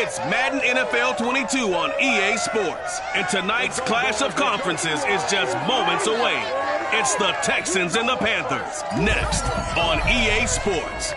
It's Madden NFL 22 on EA Sports. And tonight's clash of conferences is just moments away. It's the Texans and the Panthers. Next on EA Sports.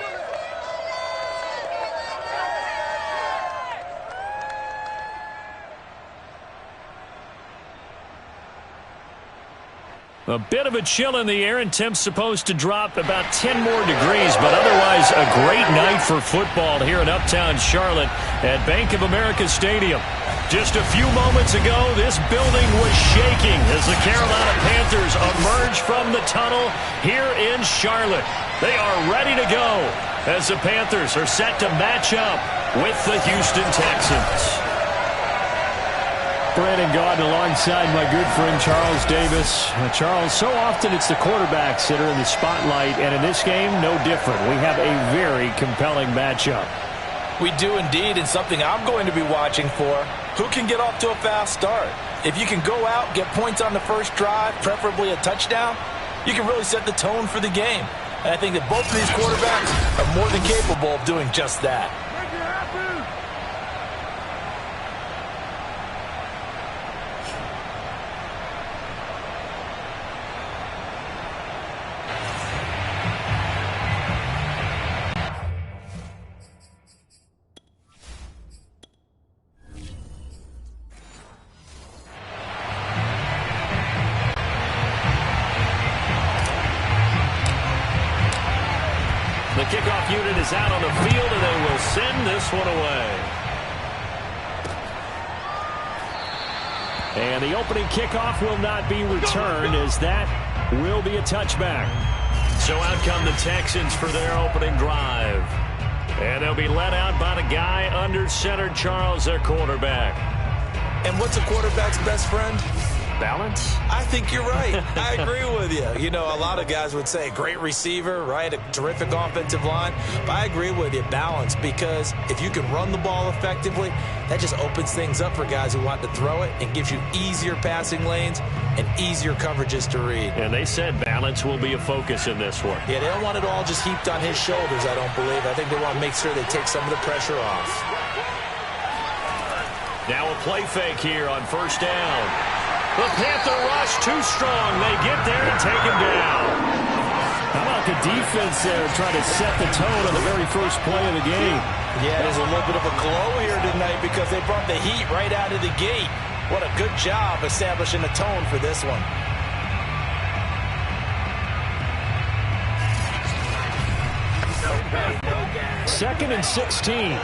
A bit of a chill in the air, and temps supposed to drop about 10 more degrees, but otherwise a great night for football here in Uptown Charlotte at Bank of America Stadium. Just a few moments ago, this building was shaking as the Carolina Panthers emerged from the tunnel here in Charlotte. They are ready to go as the Panthers are set to match up with the Houston Texans. Brandon Gaudin alongside my good friend Charles Davis. Charles, so often it's the quarterbacks that are in the spotlight, and in this game, no different. We have a very compelling matchup. We do indeed, and something I'm going to be watching for. Who can get off to a fast start? If you can go out, get points on the first drive, preferably a touchdown, you can really set the tone for the game. And I think that both of these quarterbacks are more than capable of doing just that. The kickoff unit is out on the field, and they will send this one away. And the opening kickoff will not be returned, as that will be a touchback. So out come the Texans for their opening drive. And they'll be led out by the guy under center, Charles, their quarterback. And what's a quarterback's best friend? Balance? I think you're right. I agree with you. You know, a lot of guys would say great receiver, right? A terrific offensive line. But I agree with you, balance, because if you can run the ball effectively, that just opens things up for guys who want to throw it and gives you easier passing lanes and easier coverages to read. And they said balance will be a focus in this one. Yeah, they don't want it all just heaped on his shoulders, I don't believe. I think they want to make sure they take some of the pressure off. Now a play fake here on first down. The Panther rush too strong. They get there and take him down. How about the defense there trying to set the tone on the very first play of the game? Yeah, there's a little bit of a glow here tonight because they brought the heat right out of the gate. What a good job establishing the tone for this one. Second and 16.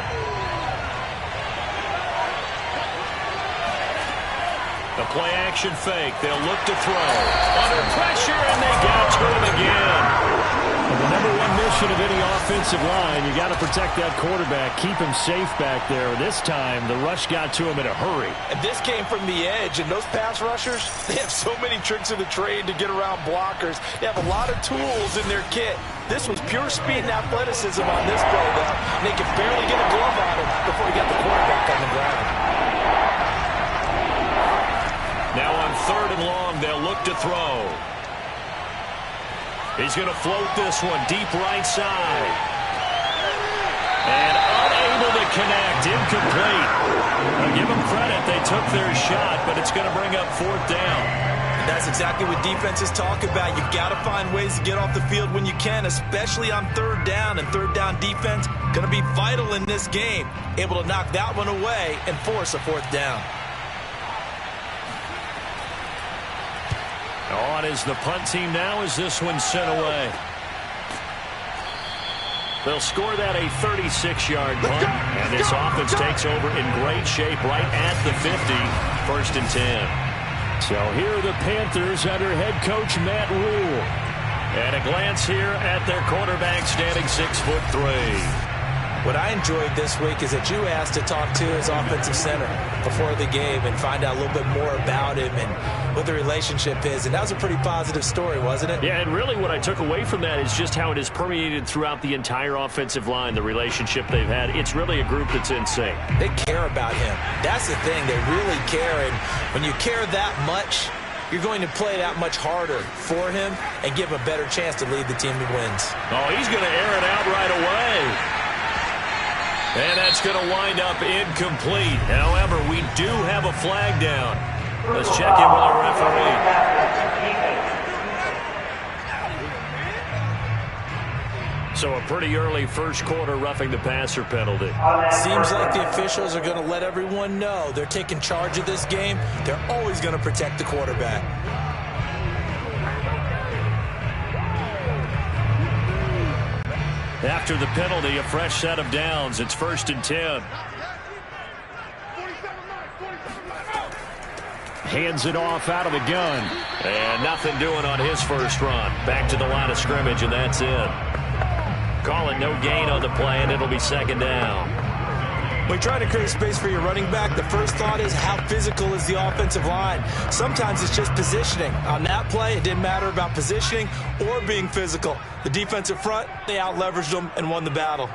The play-action fake. They'll look to throw. Under pressure, and they got to him again. And the number one mission of any offensive line, you got to protect that quarterback, keep him safe back there. This time, the rush got to him in a hurry. And this came from the edge, and those pass rushers, they have so many tricks of the trade to get around blockers. They have a lot of tools in their kit. This was pure speed and athleticism on this play, though. And they could barely get a glove on him before he got the quarterback on the ground. Now on third and long, they'll look to throw. He's going to float this one deep right side. And unable to connect, incomplete. I'll give them credit, they took their shot, but it's going to bring up fourth down. And that's exactly what defenses talk about. You've got to find ways to get off the field when you can, especially on third down. And third down defense going to be vital in this game. Able to knock that one away and force a fourth down. On is the punt team now as this one's sent away. They'll score that a 36-yard punt, and this offense takes over in great shape right at the 50, first and 10. So here are the Panthers under head coach Matt Rule. And a glance here at their quarterback standing 6'3". What I enjoyed this week is that you asked to talk to his offensive center before the game and find out a little bit more about him and what the relationship is. And that was a pretty positive story, wasn't it? Yeah, and really what I took away from that is just how it has permeated throughout the entire offensive line, the relationship they've had. It's really a group that's in sync. They care about him. That's the thing. They really care. And when you care that much, you're going to play that much harder for him and give him a better chance to lead the team to wins. Oh, he's going to air it out right away. And that's going to wind up incomplete. However, we do have a flag down. Let's check in with our referee. So a pretty early first quarter roughing the passer penalty. Seems like the officials are going to let everyone know they're taking charge of this game. They're always going to protect the quarterback. After the penalty, a fresh set of downs. It's 1st and 10. Hands it off out of the gun. And nothing doing on his first run. Back to the line of scrimmage, and that's it. Calling no gain on the play, and it'll be 2nd down. When you try to create space for your running back, the first thought is how physical is the offensive line. Sometimes it's just positioning. On that play, it didn't matter about positioning or being physical. The defensive front, they out-leveraged them and won the battle.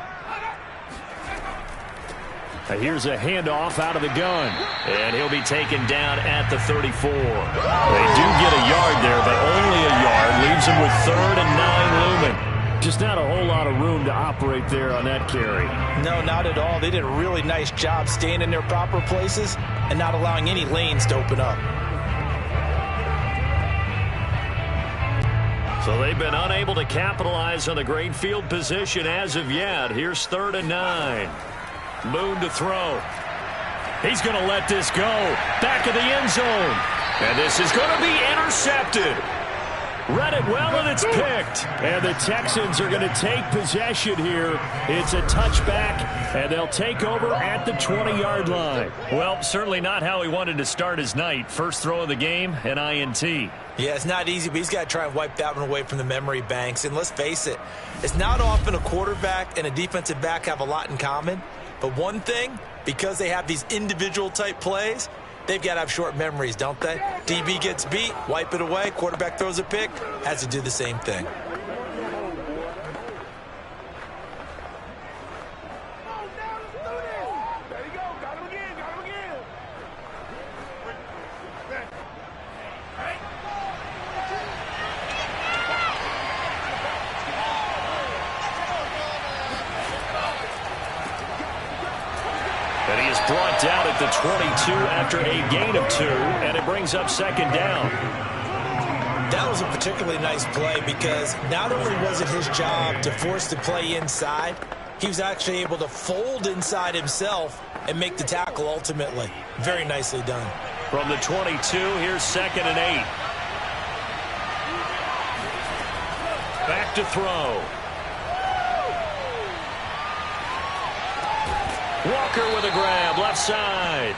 Here's a handoff out of the gun. And he'll be taken down at the 34. They do get a yard there, but only a yard. Leaves them with 3rd and 9 looming. Just not a whole lot of room to operate there on that carry. No, not at all. They did a really nice job staying in their proper places and not allowing any lanes to open up. So they've been unable to capitalize on the great field position as of yet. Here's 3rd and 9. Moon to throw. He's going to let this go. Back of the end zone. And this is going to be intercepted. Read it well, and it's picked. And the Texans are going to take possession here. It's a touchback, and they'll take over at the 20-yard line. Well, certainly not how he wanted to start his night. First throw of the game, an INT. Yeah, it's not easy, but he's got to try and wipe that one away from the memory banks. And let's face it, it's not often a quarterback and a defensive back have a lot in common. But one thing, because they have these individual type plays, they've got to have short memories, don't they? DB gets beat, wipe it away, quarterback throws a pick, has to do the same thing. And he is brought down at the 22 after a gain of 2, and it brings up 2nd down. That was a particularly nice play because not only was it his job to force the play inside, he was actually able to fold inside himself and make the tackle ultimately. Very nicely done. From the 22, here's 2nd and 8. Back to throw. Walker with a grab, left side.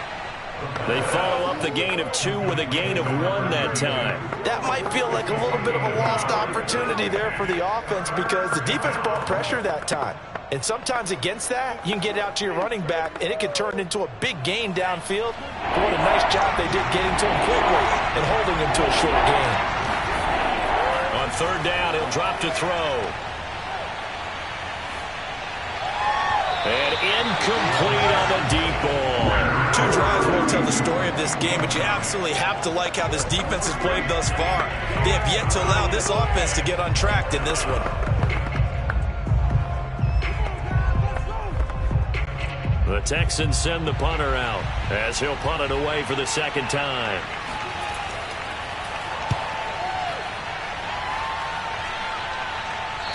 They follow up the gain of 2 with a gain of 1 that time. That might feel like a little bit of a lost opportunity there for the offense because the defense brought pressure that time. And sometimes against that, you can get out to your running back, and it can turn into a big gain downfield. But what a nice job they did getting to him quickly and holding him to a short gain. On 3rd down, he'll drop to throw. And incomplete on the deep ball. 2 drives won't tell the story of this game, but you absolutely have to like how this defense has played thus far. They have yet to allow this offense to get untracked in this one. The Texans send the punter out as he'll punt it away for the 2nd time.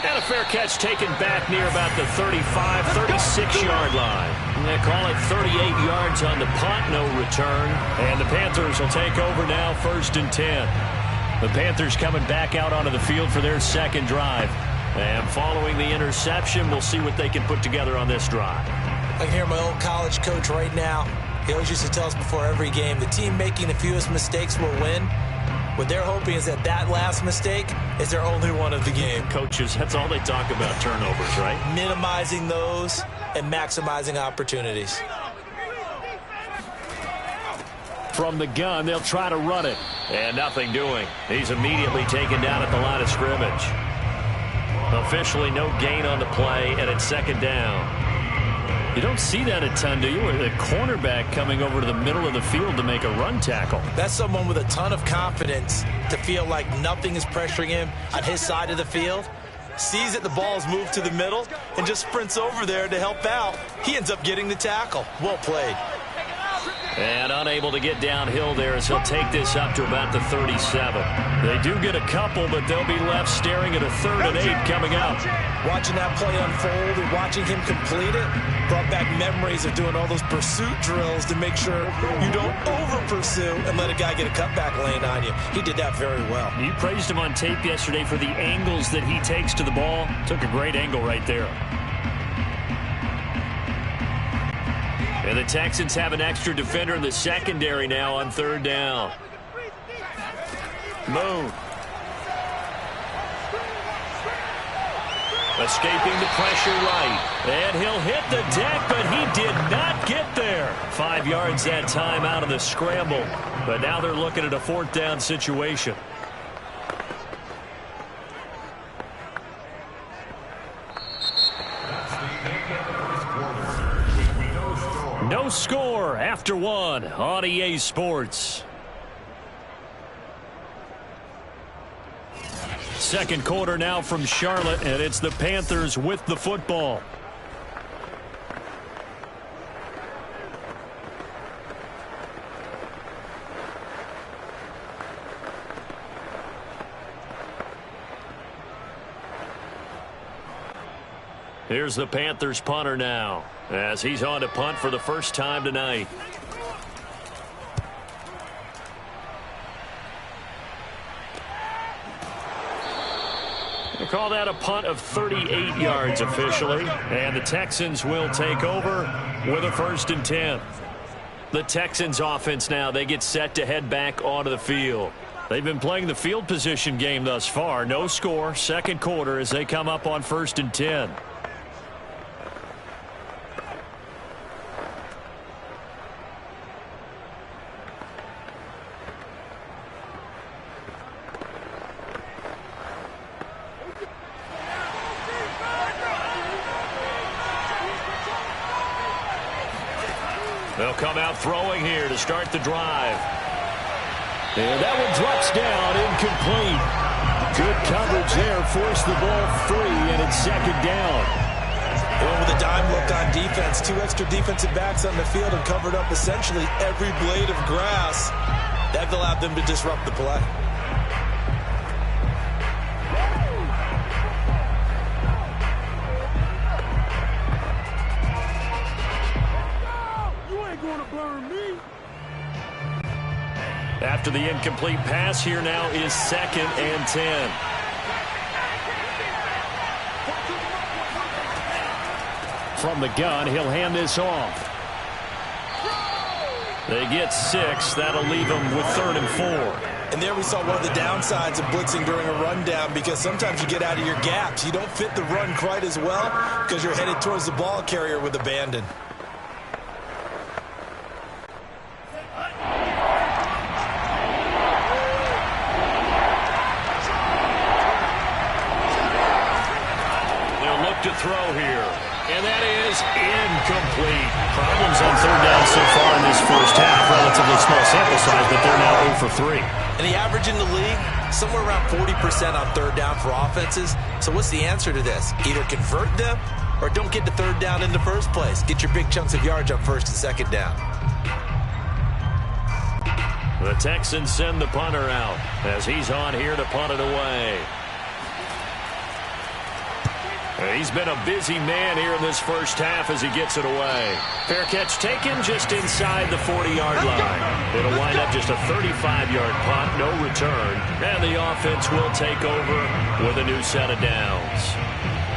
And a fair catch taken back near about the 35, 36-yard line. And they call it 38 yards on the punt, no return. And the Panthers will take over now, 1st and 10. The Panthers coming back out onto the field for their 2nd drive. And following the interception, we'll see what they can put together on this drive. I can hear my old college coach right now. He always used to tell us before every game, the team making the fewest mistakes will win. What they're hoping is that that last mistake is their only one of the game. Coaches, that's all they talk about, turnovers, right? Minimizing those and maximizing opportunities. From the gun, they'll try to run it. And nothing doing. He's immediately taken down at the line of scrimmage. Officially no gain on the play, and it's 2nd down. You don't see that a ton, do you? A cornerback coming over to the middle of the field to make a run tackle. That's someone with a ton of confidence to feel like nothing is pressuring him on his side of the field. sees that the ball's moved to the middle, and just sprints over there to help out. He ends up getting the tackle. Well played. And unable to get downhill there as he'll take this up to about the 37. They do get a couple, but they'll be left staring at a 3rd and 8 coming up. Watching that play unfold and watching him complete it brought back memories of doing all those pursuit drills to make sure you don't over-pursue and let a guy get a cutback lane on you. He did that very well. You praised him on tape yesterday for the angles that he takes to the ball. Took a great angle right there. And the Texans have an extra defender in the secondary now on 3rd down. Moon. Escaping the pressure right. And he'll hit the deck, but he did not get there. 5 yards that time out of the scramble. But now they're looking at a 4th down situation. No score after 1 on EA Sports. Second quarter now from Charlotte, and it's the Panthers with the football. Here's the Panthers punter now, as he's on to punt for the first time tonight. We'll call that a punt of 38 yards officially, and the Texans will take over with a 1st and 10. The Texans offense now, they get set to head back onto the field. They've been playing the field position game thus far. No score, second quarter as they come up on 1st and 10. They'll come out throwing here to start the drive. And that one drops down, incomplete. Good coverage there, forced the ball free, and it's 2nd down. Going with a dime look on defense. 2 extra defensive backs on the field and covered up essentially every blade of grass. That allowed them to disrupt the play. After the incomplete pass, here now is 2nd and 10. From the gun, he'll hand this off. They get 6. That'll leave them with 3rd and 4. And there we saw one of the downsides of blitzing during a rundown, because sometimes you get out of your gaps. You don't fit the run quite as well because you're headed towards the ball carrier with abandon. To throw here, and that is incomplete. Problems on 3rd down so far in this first half. Relatively small sample size, but they're now 0 for 3. And the average in the league, somewhere around 40% on 3rd down for offenses. So what's the answer to this? Either convert them or don't get to 3rd down in the first place. Get your big chunks of yards on 1st and 2nd down. The Texans send the punter out as he's on here to punt it away. He's been a busy man here in this first half as he gets it away. Fair catch taken just inside the 40-yard line. It'll wind up just a 35-yard punt, no return. And the offense will take over with a new set of downs.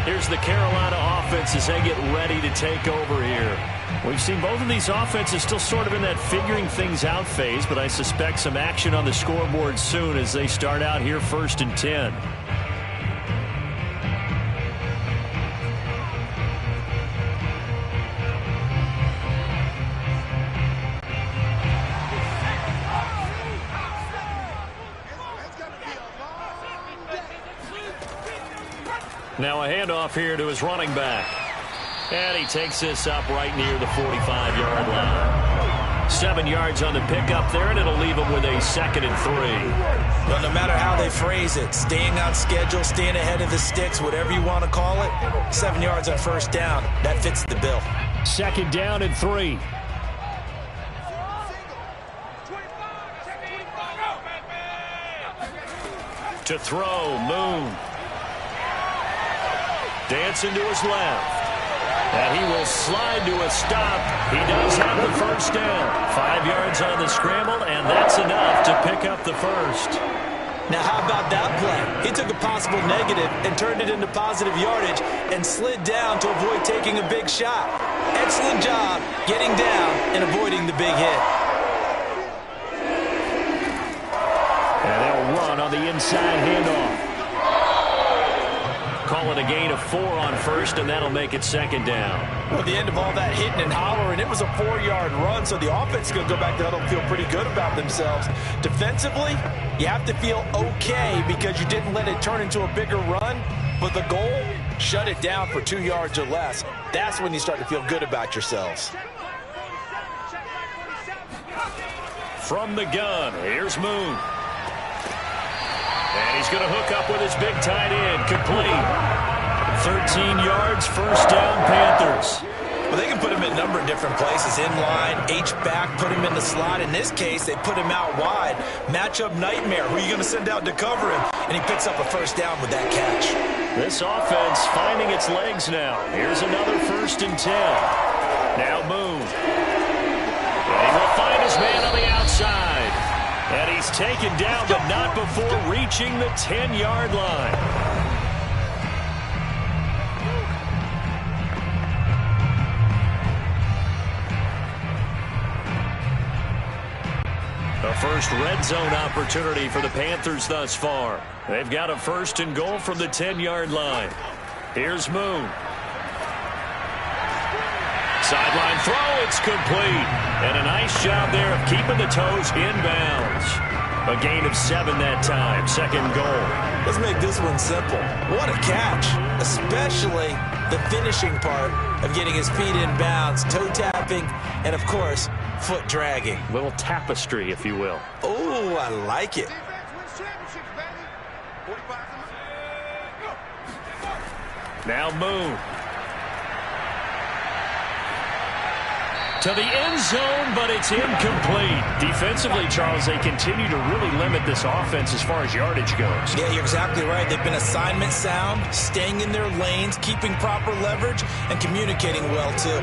Here's the Carolina offense as they get ready to take over here. We've seen both of these offenses still sort of in that figuring things out phase, but I suspect some action on the scoreboard soon as they start out here 1st and 10. Now a handoff here to his running back. And he takes this up right near the 45-yard line. 7 yards on the pickup there, and it'll leave them with a 2nd and 3. Well, no matter how they phrase it, staying on schedule, staying ahead of the sticks, whatever you want to call it, 7 yards on first down, that fits the bill. 2nd down and 3. To throw, Moon. Dancing to his left. And he will slide to a stop. He does have the first down. 5 yards on the scramble, and that's enough to pick up the first. Now, how about that play? He took a possible negative and turned it into positive yardage and slid down to avoid taking a big shot. Excellent job getting down and avoiding the big hit. And they'll run on the inside handoff. Call it a gain of 4 on first, and that'll make it 2nd down. Well, at the end of all that hitting and hollering, it was a 4-yard run, so the offense is going to go back to huddle and feel pretty good about themselves. Defensively, you have to feel okay because you didn't let it turn into a bigger run, but the goal, shut it down for 2 yards or less. That's when you start to feel good about yourselves. From the gun, here's Moon. And he's going to hook up with his big tight end, complete. 13 yards, first down, Panthers. Well, they can put him in a number of different places. In line, H-back, put him in the slot. In this case, they put him out wide. Matchup nightmare. Who are you going to send out to cover him? And he picks up a first down with that catch. This offense finding its legs now. Here's another 1st and 10. Now Moon. And he will find his man on the outside. And he's taken down, but not before reaching the 10-yard line. The first red zone opportunity for the Panthers thus far. They've got a 1st and goal from the 10-yard line. Here's Moon. Sideline throw, it's complete. And a nice job there of keeping the toes inbounds. A gain of 7 that time, 2nd goal. Let's make this one simple. What a catch, especially the finishing part of getting his feet in bounds, toe tapping, and of course, foot dragging. A little tapestry, if you will. Oh, I like it. Now Moon. To the end zone, but it's incomplete. Defensively, Charles, they continue to really limit this offense as far as yardage goes. Yeah, you're exactly right. They've been assignment sound, staying in their lanes, keeping proper leverage, and communicating well, too.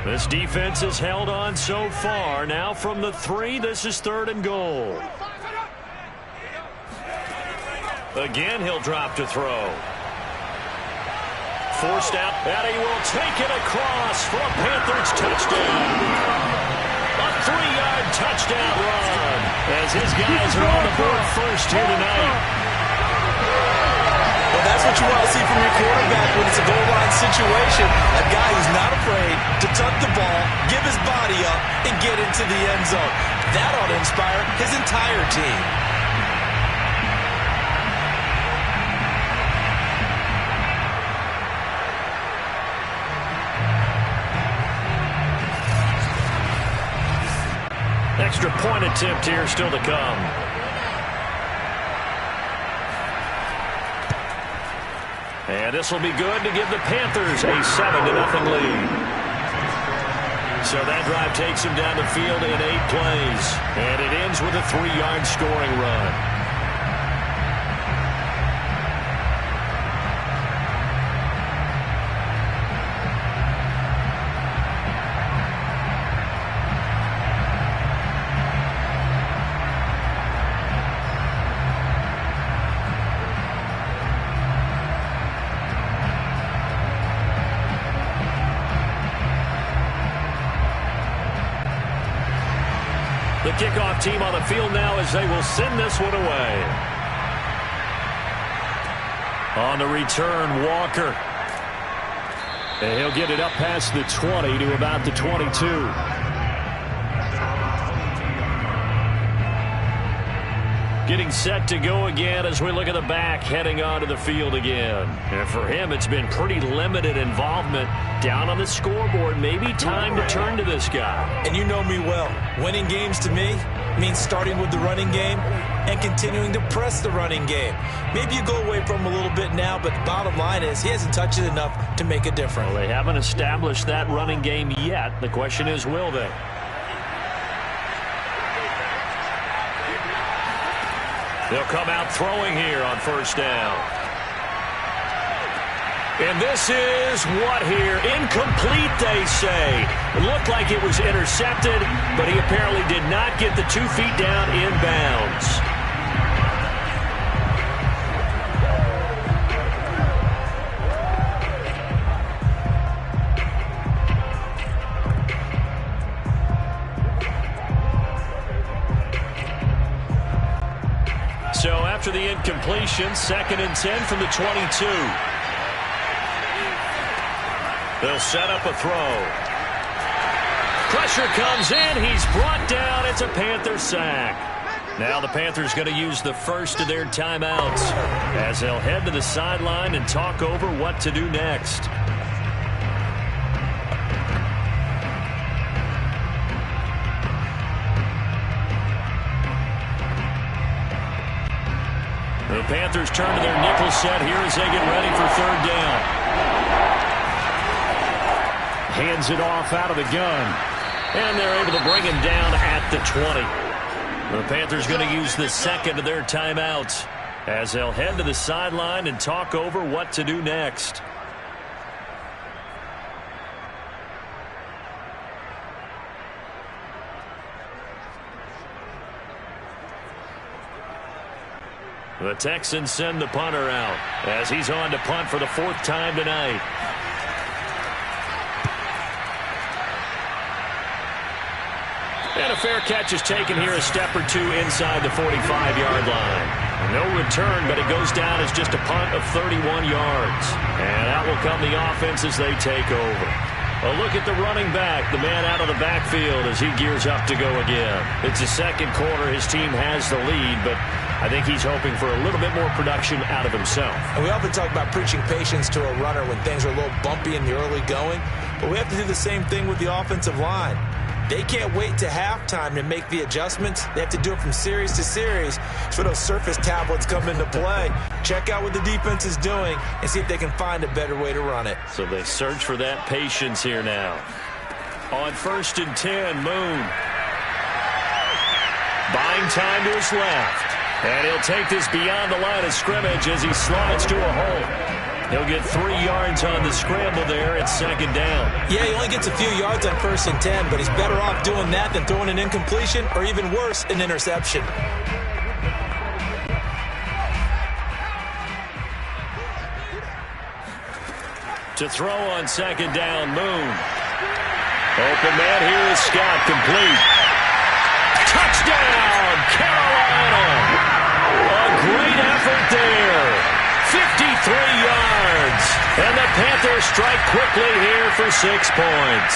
This defense has held on so far. Now from the 3, this is 3rd and goal. Again, he'll drop to throw. Forced out, and he will take it across for a Panthers touchdown. A 3-yard touchdown run as his guys are on the board first here tonight. Well, that's what you want to see from your quarterback when it's a goal line situation. A guy who's not afraid to tuck the ball, give his body up, and get into the end zone. That ought to inspire his entire team. Extra point attempt here still to come. And this will be good to give the Panthers a 7-0 lead. So that drive takes him down the field in 8 plays. And it ends with a 3-yard scoring run. The kickoff team on the field now as they will send this one away. On the return, Walker. And he'll get it up past the 20 to about the 22. getting set to go again as we look at the back heading onto the field again. And for him, it's been pretty limited involvement down on the scoreboard. Maybe time to turn to this guy. And you know me well. Winning games to me means starting with the running game and continuing to press the running game. Maybe you go away from him a little bit now, but the bottom line is he hasn't touched it enough to make a difference. Well, they haven't established that running game yet. The question is, will they? They'll come out throwing here on first down. And this is what here? Incomplete, they say. It looked like it was intercepted, but he apparently did not get the 2 feet down inbounds. So after the incompletion, 2nd and 10 from the 22. They'll set up a throw. Pressure comes in. He's brought down. It's a Panther sack. Now the Panthers going to use the first of their timeouts as they'll head to the sideline and talk over what to do next. The Panthers turn to their nickel set here as they get ready for 3rd down. Hands it off out of the gun. And they're able to bring him down at the 20. The Panthers going to use the 2nd of their timeouts as they'll head to the sideline and talk over what to do next. The Texans send the punter out as he's on to punt for the 4th time tonight. And a fair catch is taken here, a step or 2 inside the 45-yard line. No return, but it goes down as just a punt of 31 yards. And out will come the offense as they take over. A look at the running back, the man out of the backfield as he gears up to go again. It's the 2nd quarter. His team has the lead, but I think he's hoping for a little bit more production out of himself. And we often talk about preaching patience to a runner when things are a little bumpy in the early going, but we have to do the same thing with the offensive line. They can't wait to halftime to make the adjustments. They have to do it from series to series. That's where those surface tablets come into play. Check out what the defense is doing and see if they can find a better way to run it. So they search for that patience here now. On 1st and 10, Moon. Buying time to his left. And he'll take this beyond the line of scrimmage as he slides to a hole. He'll get 3 yards on the scramble there at 2nd down. Yeah, he only gets a few yards on 1st and 10, but he's better off doing that than throwing an incompletion or even worse, an interception. To throw on 2nd down, Moon. Open man here is Scott, complete. Touchdown, Carolina! A great effort there. 53 yards. And the Panthers strike quickly here for 6 points.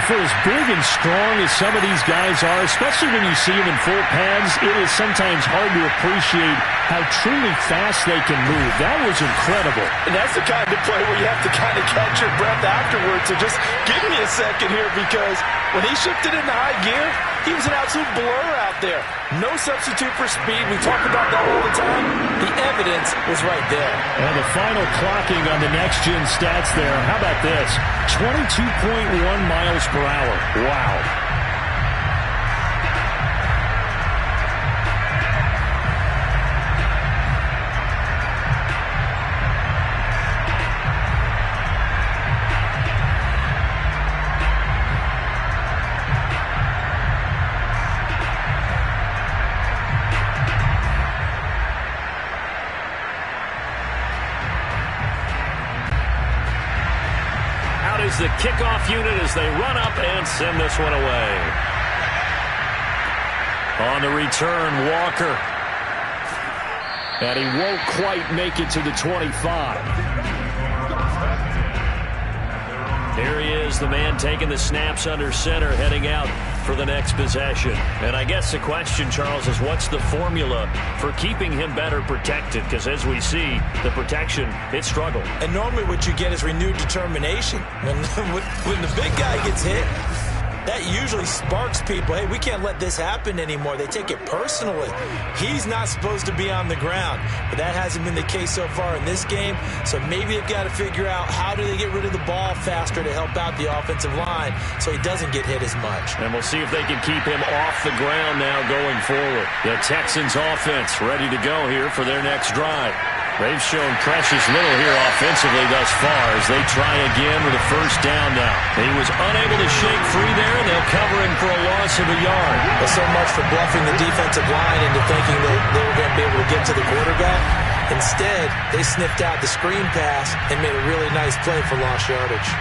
For as big and strong as some of these guys are, especially when you see them in full pads, it is sometimes hard to appreciate how truly fast they can move. That was incredible. And that's the kind of play where you have to kind of catch your breath afterwards. So just give me a second here, because when he shifted into high gear, he was an absolute blur out there. No substitute for speed. We talk about that all the time. The evidence was right there. And the final clocking on the next-gen stats there. How about this? 22.1 miles per hour. Wow. The kickoff unit as they run up and send this one away. On the return, Walker. And he won't quite make it to the 25. Here he is, the man taking the snaps under center, heading out for the next possession. And I guess the question, Charles, is what's the formula for keeping him better protected? Because as we see, the protection, it struggled. And normally what you get is renewed determination. When the big guy gets hit, that usually sparks people. Hey, we can't let this happen anymore. They take it personally. He's not supposed to be on the ground. But that hasn't been the case so far in this game. So maybe they've got to figure out how do they get rid of the ball faster to help out the offensive line so he doesn't get hit as much. And we'll see if they can keep him off the ground now going forward. The Texans offense ready to go here for their next drive. They've shown precious little here offensively thus far as they try again with a first down now. He was unable to shake free there, and they'll cover him for a loss of a yard. Well, so much for bluffing the defensive line into thinking that they were going to be able to get to the quarterback. Instead, they sniffed out the screen pass and made a really nice play for lost yardage.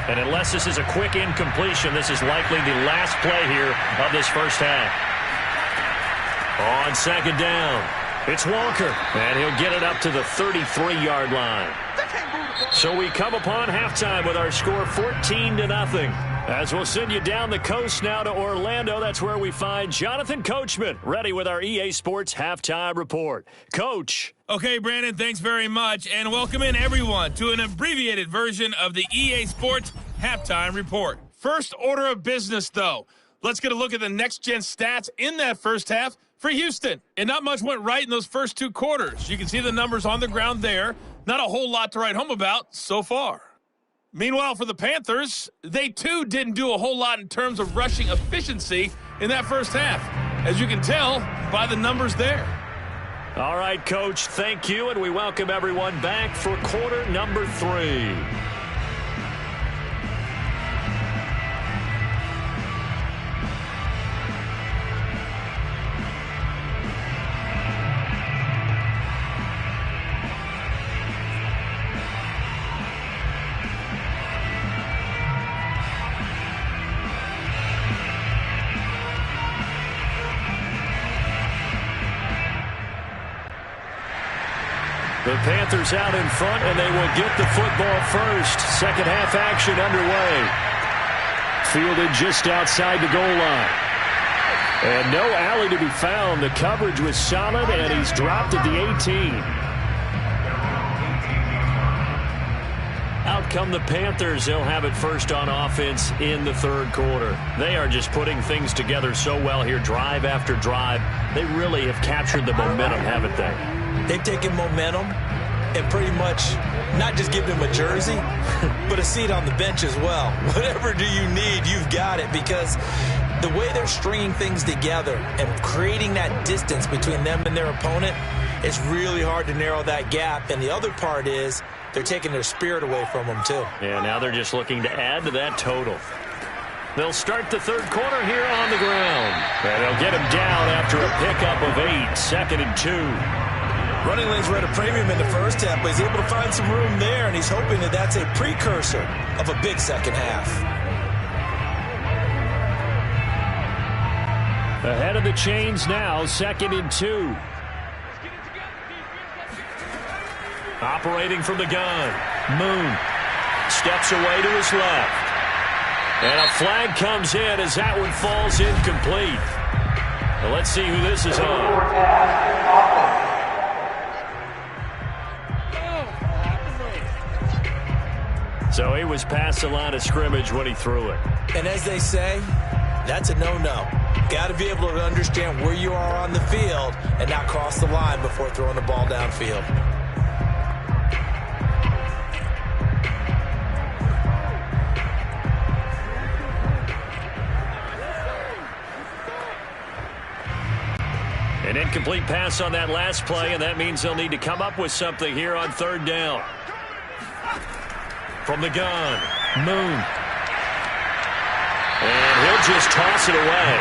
And unless this is a quick incompletion, this is likely the last play here of this first half. On second down, it's Walker, and he'll get it up to the 33-yard line. So we come upon halftime with our score 14-0. As we'll send you down the coast now to Orlando, that's where we find Jonathan Coachman, ready with our EA Sports Halftime Report. Coach. Okay, Brandon, thanks very much, and welcome in everyone to an abbreviated version of the EA Sports Halftime Report. First order of business, though. Let's get a look at the next-gen stats in that first half for Houston. And not much went right in those first two quarters. You can see the numbers on the ground there. Not a whole lot to write home about so far. Meanwhile, for the Panthers, they too didn't do a whole lot in terms of rushing efficiency in that first half, as you can tell by the numbers there. All right, Coach, thank you, and we welcome everyone back for quarter number 3. The Panthers out in front, and they will get the football first. Second half action underway. Fielded just outside the goal line. And no alley to be found. The coverage was solid, and he's dropped at the 18. Out come the Panthers. They'll have it first on offense in the third quarter. They are just putting things together so well here, drive after drive. They really have captured the momentum, haven't they? They've taken momentum and pretty much not just given him a jersey, but a seat on the bench as well. Whatever do you need, you've got it, because the way they're stringing things together and creating that distance between them and their opponent, it's really hard to narrow that gap. And the other part is they're taking their spirit away from them, too. Yeah, now they're just looking to add to that total. They'll start the third quarter here on the ground. And they'll get him down after a pickup of 8, 2nd and 2. Running lanes were at a premium in the first half, but he's able to find some room there, and he's hoping that that's a precursor of a big second half. Ahead of the chains now, 2nd and 2. Operating from the gun. Moon steps away to his left. And a flag comes in as that one falls incomplete. Well, let's see who this is on. So he was past the line of scrimmage when he threw it. And as they say, that's a no-no. Got to be able to understand where you are on the field and not cross the line before throwing the ball downfield. An incomplete pass on that last play, and that means they'll need to come up with something here on third down. From the gun, Moon. And he'll just toss it away.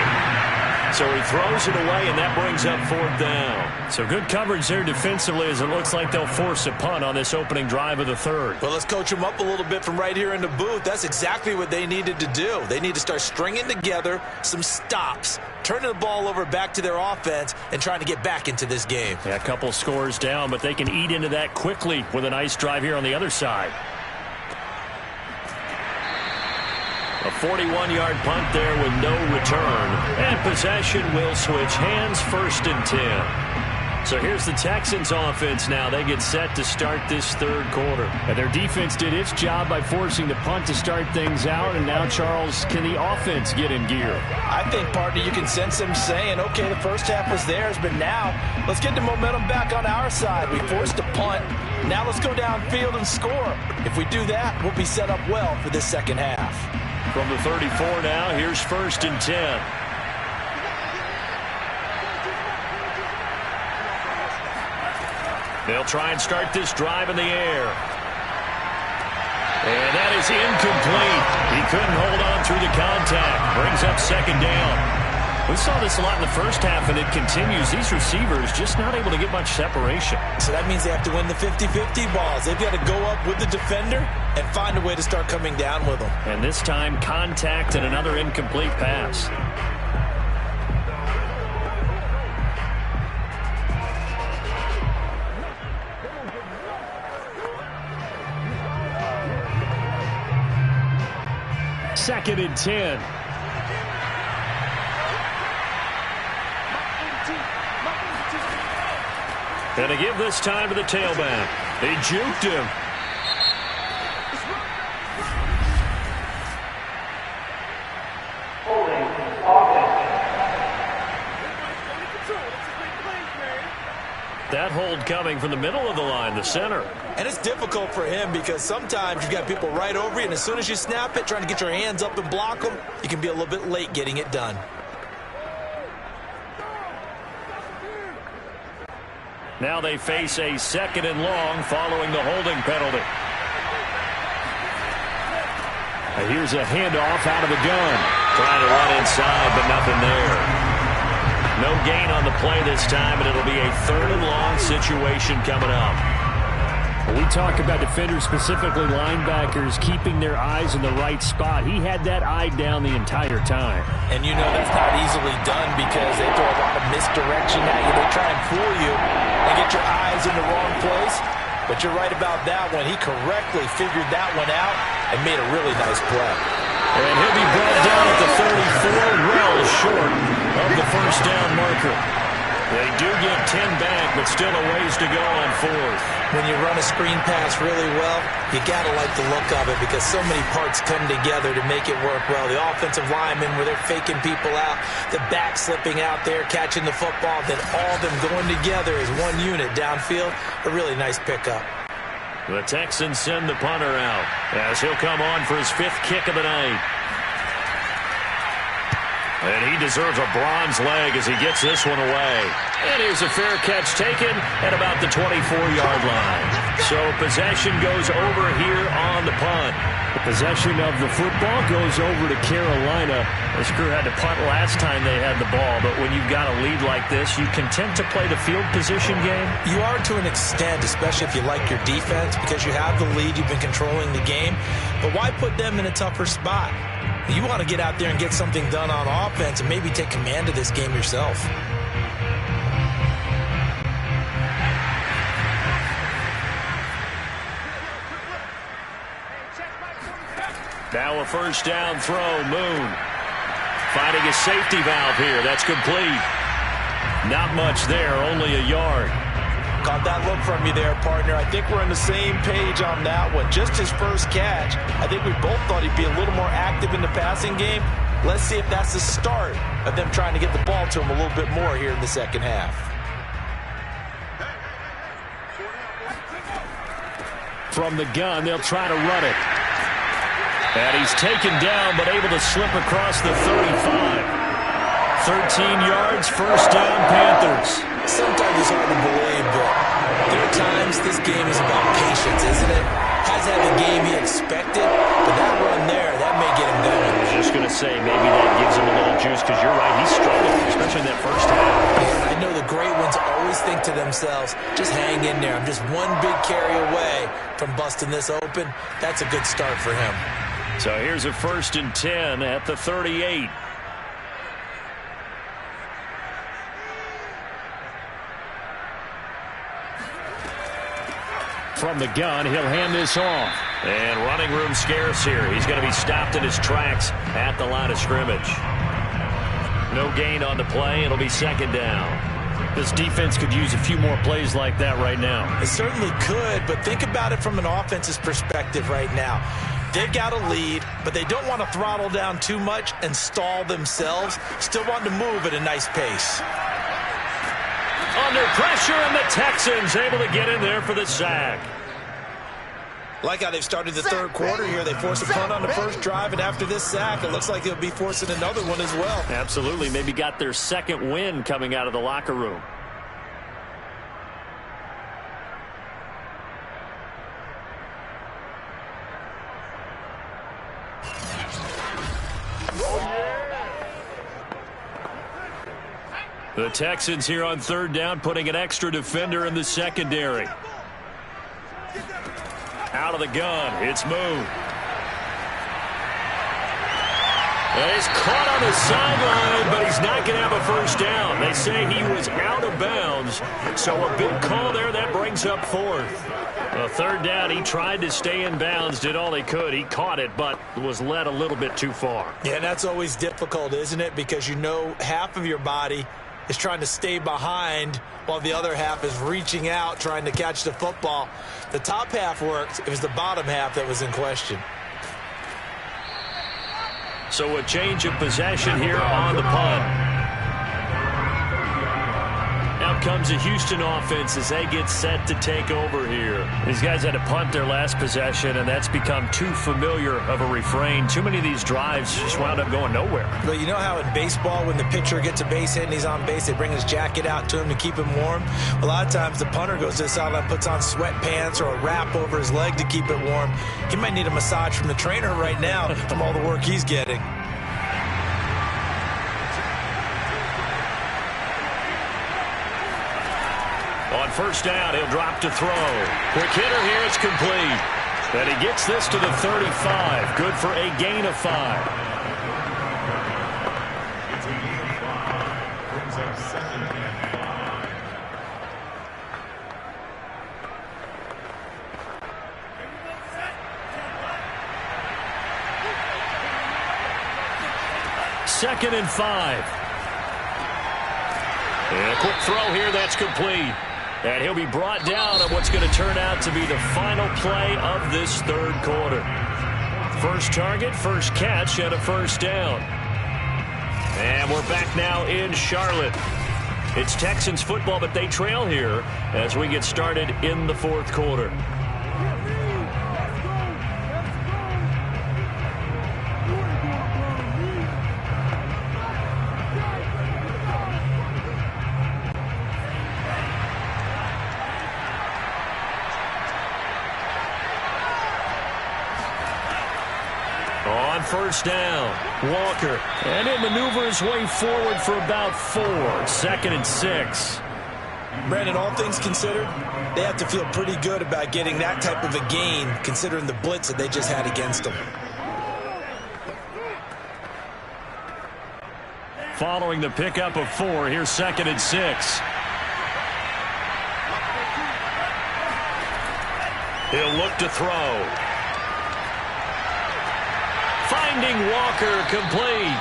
So he throws it away, and that brings up 4th down. So good coverage there defensively as it looks like they'll force a punt on this opening drive of the 3rd. Well, let's coach them up a little bit from right here in the booth. That's exactly what they needed to do. They need to start stringing together some stops, turning the ball over back to their offense, and trying to get back into this game. Yeah, a couple scores down, but they can eat into that quickly with a nice drive here on the other side. A 41-yard punt there with no return. And possession will switch hands, 1st and 10. So here's the Texans offense now. They get set to start this 3rd quarter. And their defense did its job by forcing the punt to start things out. And now, Charles, can the offense get in gear? I think, partner, you can sense them saying, okay, the first half was theirs, but now let's get the momentum back on our side. We forced a punt. Now let's go downfield and score. If we do that, we'll be set up well for this second half. From the 34 now, here's 1st and 10. They'll try and start this drive in the air. And that is incomplete. He couldn't hold on through the contact. Brings up 2nd down. We saw this a lot in the first half, and it continues. These receivers just not able to get much separation. So that means they have to win the 50-50 balls. They've got to go up with the defender and find a way to start coming down with them. And this time, contact and another incomplete pass. Second and 10. And to give this time to the tailback. They juked him. That hold coming from the middle of the line, the center. And it's difficult for him because sometimes you've got people right over you, and as soon as you snap it, trying to get your hands up and block them, you can be a little bit late getting it done. Now they face a 2nd and long following the holding penalty. And here's a handoff out of the gun. Trying to run inside, but nothing there. No gain on the play this time, and it'll be a 3rd and long situation coming up. We talk about defenders, specifically linebackers, keeping their eyes in the right spot. He had that eye down the entire time. And you know that's not easily done because they throw a lot of misdirection at you. They try and fool you and get your eyes in the wrong place. But you're right about that one. He correctly figured that one out and made a really nice play. And he'll be brought down at the 34, well short of the 1st down marker. They do get 10 back, but still a ways to go on 4th. When you run a screen pass really well, you got to like the look of it because so many parts come together to make it work well. The offensive linemen, where they're faking people out, the back slipping out there, catching the football, then all of them going together as one unit downfield. A really nice pickup. The Texans send the punter out as he'll come on for his 5th kick of the night. And he deserves a bronze leg as he gets this one away. And here's a fair catch taken at about the 24-yard line. So possession goes over here on the punt. The possession of the football goes over to Carolina. This crew had to punt last time they had the ball, but when you've got a lead like this, you content to play the field position game? You are to an extent, especially if you like your defense, because you have the lead, you've been controlling the game. But why put them in a tougher spot? You want to get out there and get something done on offense and maybe take command of this game yourself. Now a 1st down throw, Moon. Finding a safety valve here, that's complete. Not much there, only a yard. Caught that look from you there, partner. I think we're on the same page on that one. Just his first catch. I think we both thought he'd be a little more active in the passing game. Let's see if that's the start of them trying to get the ball to him a little bit more here in the second half. From the gun, they'll try to run it. And he's taken down, but able to slip across the 35. 13 yards, 1st down, Panthers. Sometimes it's hard to believe, but there are times this game is about patience, isn't it? Hasn't had the game he expected, but that run there, that may get him going. He's just going to to say maybe that gives him a little juice because you're right, he struggled, especially in that first half. I know the great ones always think to themselves, just hang in there. I'm just one big carry away from busting this open. That's a good start for him. So here's a 1st and 10 at the 38. From the gun, he'll hand this off. And running room scarce here. He's going to be stopped in his tracks at the line of scrimmage. No gain on the play. It'll be 2nd down. This defense could use a few more plays like that right now. It certainly could, but think about it from an offense's perspective right now. They've got a lead, but they don't want to throttle down too much and stall themselves. Still want to move at a nice pace. Under pressure, and the Texans able to get in there for the sack. Like how they've started the third quarter here. They forced a punt on the first drive, and after this sack, it looks like they'll be forcing another one as well. Absolutely. Maybe got their 2nd win coming out of the locker room. The Texans here on 3rd down, putting an extra defender in the secondary. Out of the gun. It's moved. And he's caught on the sideline, but he's not going to have a first down. They say he was out of bounds, so a big call there. That brings up 4th. A 3rd down, he tried to stay in bounds, did all he could. He caught it, but was led a little bit too far. Yeah, and that's always difficult, isn't it? Because you know half of your body is trying to stay behind while the other half is reaching out, trying to catch the football. The top half worked. It was the bottom half that was in question. So a change of possession here on the punt. Out comes the Houston offense as they get set to take over here. These guys had to punt their last possession, and that's become too familiar of a refrain. Too many of these drives just wound up going nowhere. But you know how in baseball, when the pitcher gets a base hit and he's on base, they bring his jacket out to him to keep him warm? A lot of times the punter goes to the sideline, puts on sweatpants or a wrap over his leg to keep it warm. He might need a massage from the trainer right now from all the work he's getting. On 1st down, he'll drop to throw. Quick hitter here, it's complete. And he gets this to the 35. Good for a gain of 5. Second and 5. And a quick throw here, that's complete. And he'll be brought down on what's going to turn out to be the final play of this 3rd quarter. First target, first catch, and a 1st down. And we're back now in Charlotte. It's Texans football, but they trail here as we get started in the 4th quarter. On 1st down, Walker, and he'll maneuver his way forward for about 4. 2nd and 6. Brandon, all things considered, they have to feel pretty good about getting that type of a gain, considering the blitz that they just had against them. Following the pickup of 4, here's 2nd and 6. He'll look to throw. Finding Walker, complete.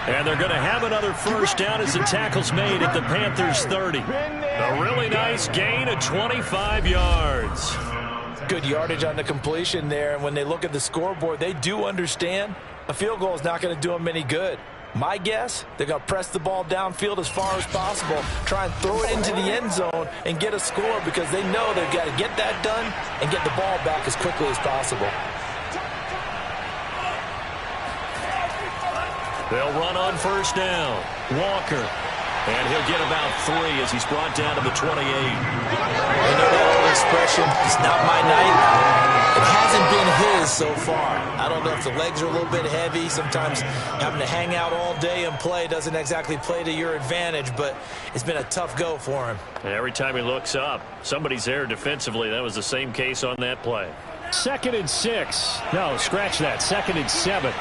And they're going to have another 1st down as the tackle's made at the Panthers 30. A really nice gain of 25 yards. Good yardage on the completion there. And when they look at the scoreboard, they do understand a field goal is not going to do them any good. My guess, they're going to press the ball downfield as far as possible, try and throw it into the end zone and get a score because they know they've got to get that done and get the ball back as quickly as possible. They'll run on 1st down. Walker. And he'll get about 3 as he's brought down to the 28. You know that old expression, it's not my night. It hasn't been his so far. I don't know if the legs are a little bit heavy. Sometimes having to hang out all day and play doesn't exactly play to your advantage, but it's been a tough go for him. And every time he looks up, somebody's there defensively. That was the same case on that play. 2nd and 6. No, scratch that. 2nd and 7.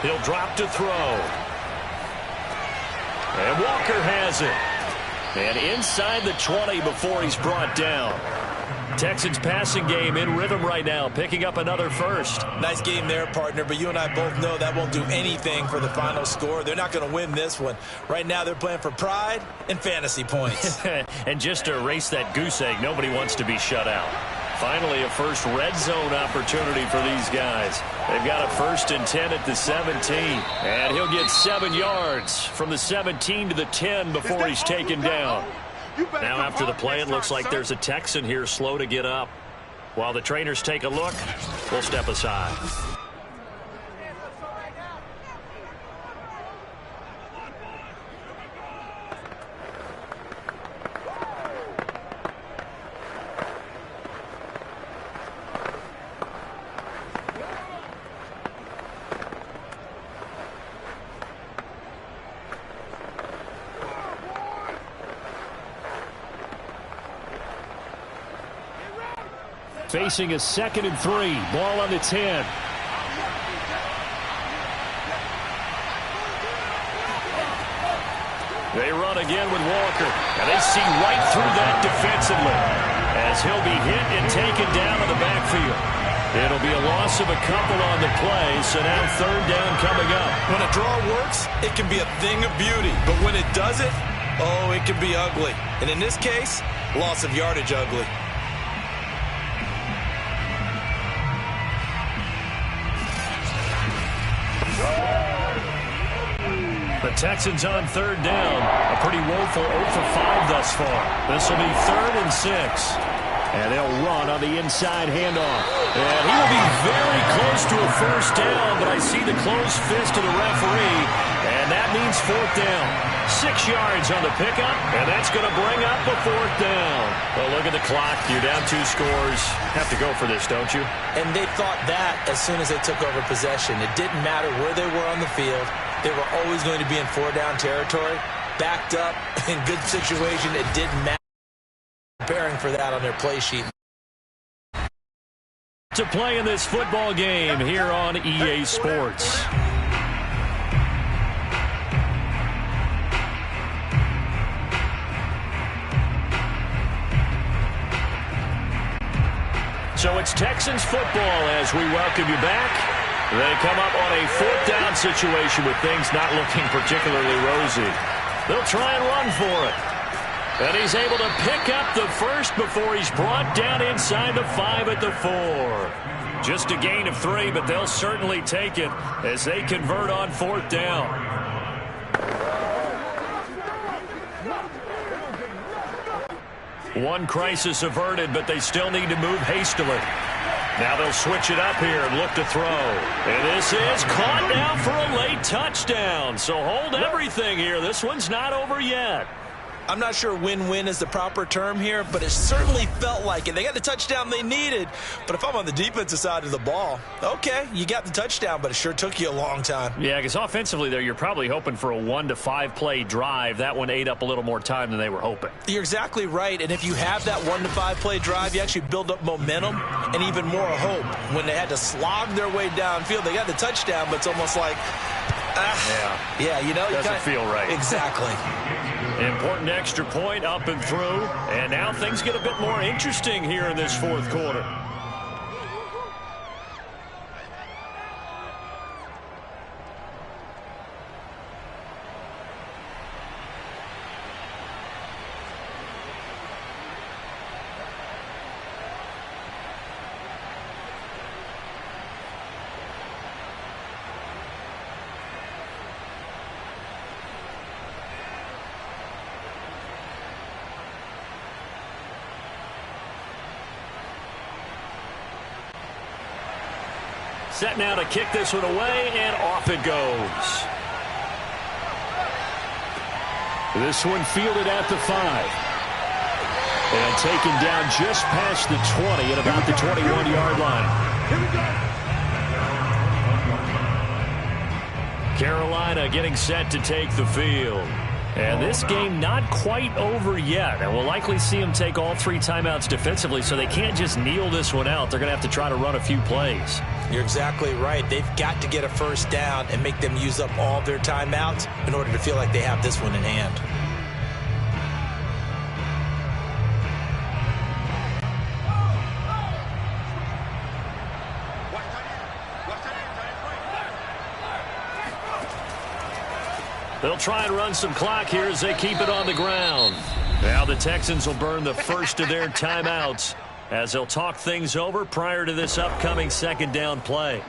He'll drop to throw. And Walker has it. And inside the 20 before he's brought down. Texans passing game in rhythm right now, picking up another first. Nice game there, partner, but you and I both know that won't do anything for the final score. They're not going to win this one. Right now they're playing for pride and fantasy points. And just to erase that goose egg, nobody wants to be shut out. Finally, a first red zone opportunity for these guys. They've got a 1st and 10 at the 17. And he'll get 7 yards from the 17 to the 10 before he's taken down. Now after the play, it looks like there's a Texan here slow to get up. While the trainers take a look, we'll step aside. Facing a 2nd and 3. Ball on the 10. They run again with Walker. And they see right through that defensively as he'll be hit and taken down in the backfield. It'll be a loss of a couple on the play, so now 3rd down coming up. When a draw works, it can be a thing of beauty. But when it doesn't, oh, it can be ugly. And in this case, loss of yardage ugly. The Texans on 3rd down. A pretty woeful 0 for 5 thus far. This will be 3rd and 6. And they'll run on the inside handoff. And he will be very close to a 1st down, but I see the closed fist of the referee, and that means 4th down. 6 yards on the pickup, and that's going to bring up the 4th down. Well, look at the clock. You're down 2 scores. Have to go for this, don't you? And they thought that as soon as they took over possession. It didn't matter where they were on the field. They were always going to be in 4-down territory. Backed up, in good situation. It didn't matter. Preparing for that on their play sheet. To play in this football game here on EA Sports. So it's Texans football as we welcome you back. They come up on a 4th down situation with things not looking particularly rosy. They'll try and run for it. And he's able to pick up the first before he's brought down inside the 5 at the 4. Just a gain of 3, but they'll certainly take it as they convert on 4th down. One crisis averted, but they still need to move hastily. Now they'll switch it up here and look to throw. And this is caught now for a late touchdown. So hold everything here. This one's not over yet. I'm not sure win-win is the proper term here, but it certainly felt like it. They got the touchdown they needed, but if I'm on the defensive side of the ball, okay, you got the touchdown, but it sure took you a long time. Yeah, because offensively there, you're probably hoping for a 1 to 5 play drive. That one ate up a little more time than they were hoping. You're exactly right, and if you have that 1 to 5 play drive, you actually build up momentum and even more hope. When they had to slog their way downfield, they got the touchdown, but it's almost like, yeah, you know, doesn't feel right. Exactly. Important extra point up and through. And now things get a bit more interesting here in this 4th quarter. Set now to kick this one away, and off it goes. This one fielded at the 5. And taken down just past the 20 at about the 21-yard line. Here we go. Carolina getting set to take the field. And this game not quite over yet. And we'll likely see them take all 3 timeouts defensively, so they can't just kneel this one out. They're going to have to try to run a few plays. You're exactly right. They've got to get a first down and make them use up all their timeouts in order to feel like they have this one in hand. They'll try and run some clock here as they keep it on the ground. Now the Texans will burn the first of their timeouts as they'll talk things over prior to this upcoming second down play.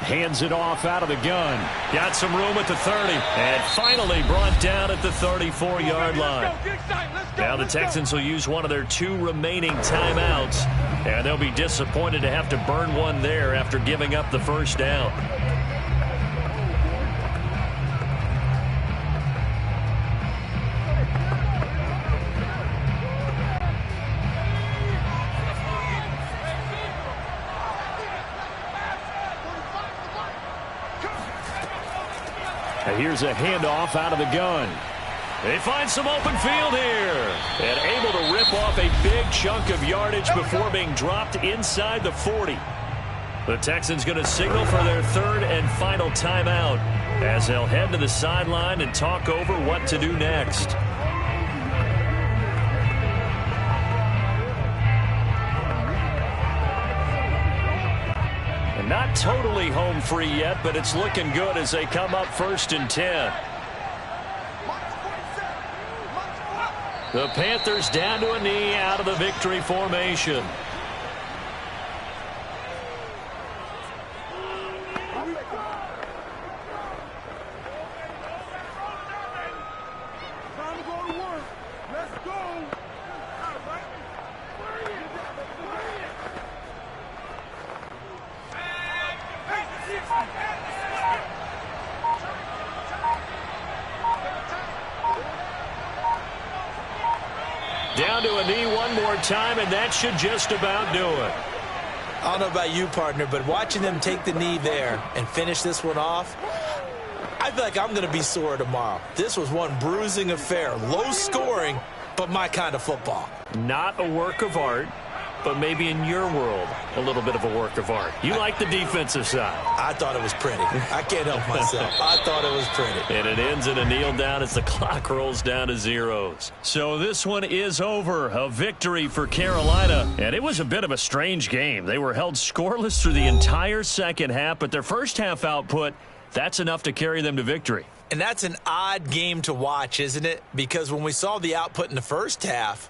Hands it off out of the gun. Got some room at the 30. And finally brought down at the 34-yard line. Now the Texans will use one of their 2 remaining timeouts. And they'll be disappointed to have to burn one there after giving up the first down. Here's a handoff out of the gun. They find some open field here. And able to rip off a big chunk of yardage before being dropped inside the 40. The Texans going to signal for their 3rd and final timeout as they'll head to the sideline and talk over what to do next. Not totally home free yet, but it's looking good as they come up 1st and 10. The Panthers down to a knee out of the victory formation. Time to go to work. Let's go. Down to a knee one more time, and that should just about do it. I don't know about you, partner, but watching them take the knee there and finish this one off, I feel like I'm going to be sore tomorrow. This was one bruising affair. Low scoring, but my kind of football. Not a work of art, but maybe in your world, a little bit of a work of art. You like the defensive side. I thought it was pretty. I can't help myself. I thought it was pretty. And it ends in a kneel down as the clock rolls down to zeros. So this one is over. A victory for Carolina. And it was a bit of a strange game. They were held scoreless through the entire second half, but their first half output, that's enough to carry them to victory. And that's an odd game to watch, isn't it? Because when we saw the output in the first half,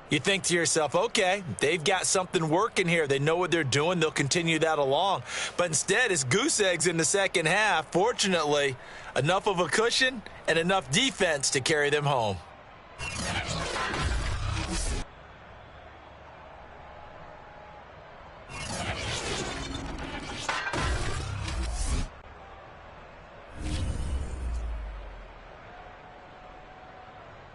you think to yourself, okay, they've got something working here. They know what they're doing. They'll continue that along. But instead, it's goose eggs in the second half. Fortunately, enough of a cushion and enough defense to carry them home.